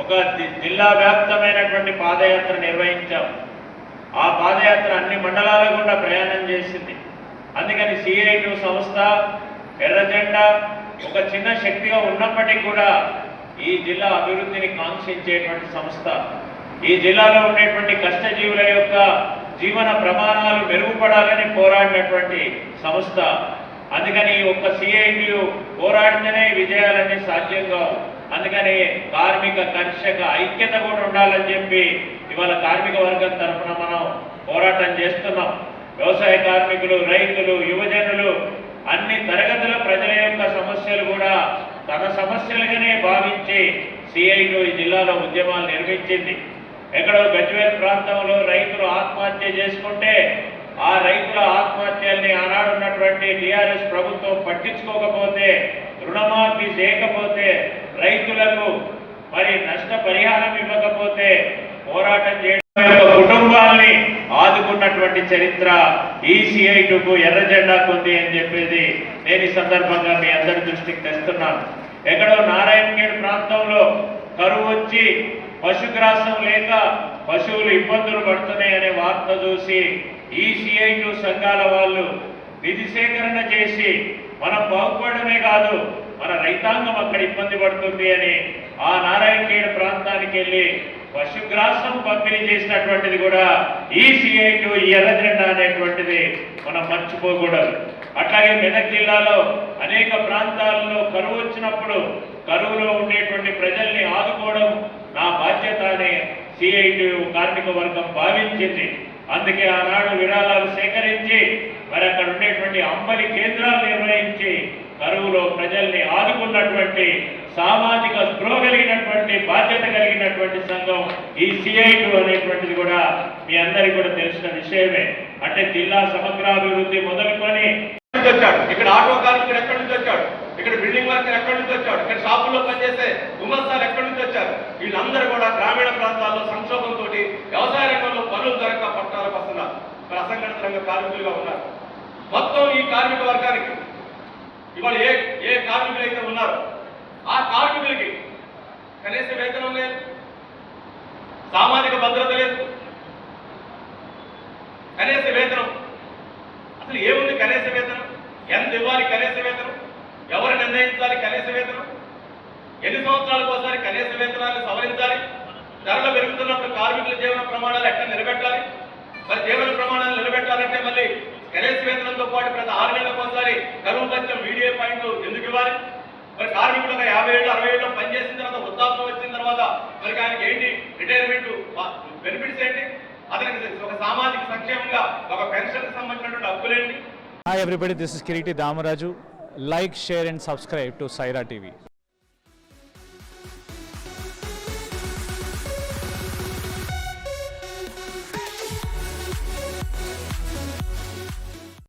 ఒక జిల్లా వ్యాప్తమైనటువంటి పాదయాత్ర నిర్వహించాం. ఆ పాదయాత్ర అన్ని మండలాల గుండా ప్రయాణం చేసింది. అందుకని CITU సంస్థ ఎర్రజెండా ఒక చిన్న శక్తిగా ఉన్నప్పటికీ కూడా ఈ జిల్లా అభివృద్ధిని కాంక్షించేటువంటి సంస్థ. ఈ జిల్లాలో ఉండేటువంటి కష్టజీవుల యొక్క జీవన ప్రమాణాలు మెరుగుపడాలని పోరాడినటువంటి సంస్థ. అందుకని ఒక్క CITU పోరాడితేనే విజయాలన్నీ సాధ్యం కావు. అందుకని కార్మిక కర్షక ఐక్యత కూడా ఉండాలని చెప్పి ఇవాళ కార్మిక వర్గం తరఫున మనం పోరాటం చేస్తున్నాం. వ్యవసాయ కార్మికులు, రైతులు, యువజనులు, అన్ని తరగతుల ప్రజల యొక్క సమస్యలు కూడా తన సమస్యలుగానే భావించి CITU ఈ జిల్లాలో ఉద్యమాలు నిర్మించింది. ఎక్కడో గజ్వేల్ ప్రాంతంలో రైతులు ఆత్మహత్య చేసుకుంటే ఆ రైతుల ఆత్మహత్యల్ని ఆనాడున్నటువంటి TRS ప్రభుత్వం పట్టించుకోకపోతే, రుణమాఫీ చేయకపోతే, రైతులకు మరి నష్టపరిహారం ఇవ్వకపోతే పోరాటం చేయడం కుటుంబాల్ని ఆదుకున్నటువంటి చరిత్ర ఈ CITUకు ఎర్రజెండాకు ఉంది అని చెప్పేది నేను ఈ సందర్భంగా మీ అందరి దృష్టికి తెస్తున్నాను. ఎక్కడో నారాయణఖేడ్ ప్రాంతంలో కరువు వచ్చి పశుగ్రాసం లేక పశువులు ఇబ్బందులు పడుతున్నాయనే వార్త చూసి ఈ CITU సంఘాల వాళ్ళు నిధి సేకరణ చేసి మనం బాగుపడమే కాదు మన రైతాంగం అక్కడ ఇబ్బంది పడుతుంది అని ఆ నారాయణఖేడ్ ప్రాంతానికి వెళ్ళి పశుగ్రాసం పంపిణీ చేసినటువంటిది కూడా ఈ CITU ఈ ఎర్రజెండా అనేటువంటిది మనం మర్చిపోకూడదు. అట్లాగే మెదక్ జిల్లాలో అనేక ప్రాంతాల్లో కరువు వచ్చినప్పుడు కరువులో ఉండేటువంటి ప్రజల్ని ఆదుకోవడం నా బాధ్యత అని CITU కార్మిక వర్గం భావించింది. అందుకే ఆనాడు విరాళాలు సేకరించి మరి అక్కడ ఉండేటువంటి అంబలి కేంద్రాలు నిర్వహించి కరువులో ప్రజల్ని ఆదుకున్నటువంటి సామాజిక స్పృహ కలిగినటువంటి బాధ్యత కలిగినటువంటి సంఘం ఈ CITU అనేటువంటిది కూడా మీ అందరికీ కూడా తెలిసిన విషయమే. అంటే జిల్లా సమగ్రాభివృద్ధి మొదలుకొని వచ్చాడు, ఇక్కడ ఆటో కార్మికుడు ఎక్కడి నుంచి వచ్చాడు, ఇక్కడ బిల్డింగ్ వర్కర్ ఎక్కడి నుంచి వచ్చాడు, ఇక్కడ షాపుల్లో పనిచేసే గుమస్తాలు ఎక్కడి నుంచి వచ్చారు, వీళ్ళందరూ కూడా గ్రామీణ ప్రాంతాల్లో సంక్షోభంతో వ్యవసాయ రంగంలో పనులు దొరక పట్టణాలకు వస్తున్నారు. మరి అసంఘటిత రంగ కార్మికులుగా ఉన్నారు. మొత్తం ఈ కార్మిక వర్గానికి ఇవాళ ఏ కార్మికులు అయితే ఉన్నారో ఆ కార్మికులకి కనీస వేతనం లేదు, సామాజిక భద్రత లేదు. కనీస వేతనం అసలు ఏముంది? కనీస వేతనం ఎంత ఇవ్వాలి? కనీస వేతనం ఎవరు నిర్ణయించాలి? కనీస వేతనం ఎన్ని సంవత్సరాలకు ఒకసారి కనీస వేతనాన్ని సవరించాలి? ధరలు పెరుగుతున్నప్పుడు కార్మికుల జీవన ప్రమాణాలు ఎక్కడ నిలబెట్టాలి? మరి జీవన ప్రమాణాలు నిలబెట్టాలంటే మళ్ళీ కనీస వేతనంతో పాటు ప్రతి 6 నెలలకు ఒకసారి కరువు భత్యం VDA పాయింట్లు ఎందుకు ఇవ్వాలి? మరి కార్మికుడు 50 ఏళ్ళు 60 ఏళ్ళు పనిచేసిన తర్వాత వృద్ధాప్యం వచ్చిన తర్వాత మరి ఆయనకి ఏంటి రిటైర్మెంట్ బెనిఫిట్స్ ఏంటి? అతనికి ఒక సామాజిక సంక్షేమంగా ఒక పెన్షన్ సంబంధించినటువంటి హక్కులేంటి? Hi everybody, this is Kiriti Damaraju. Like, share and subscribe to Saira TV.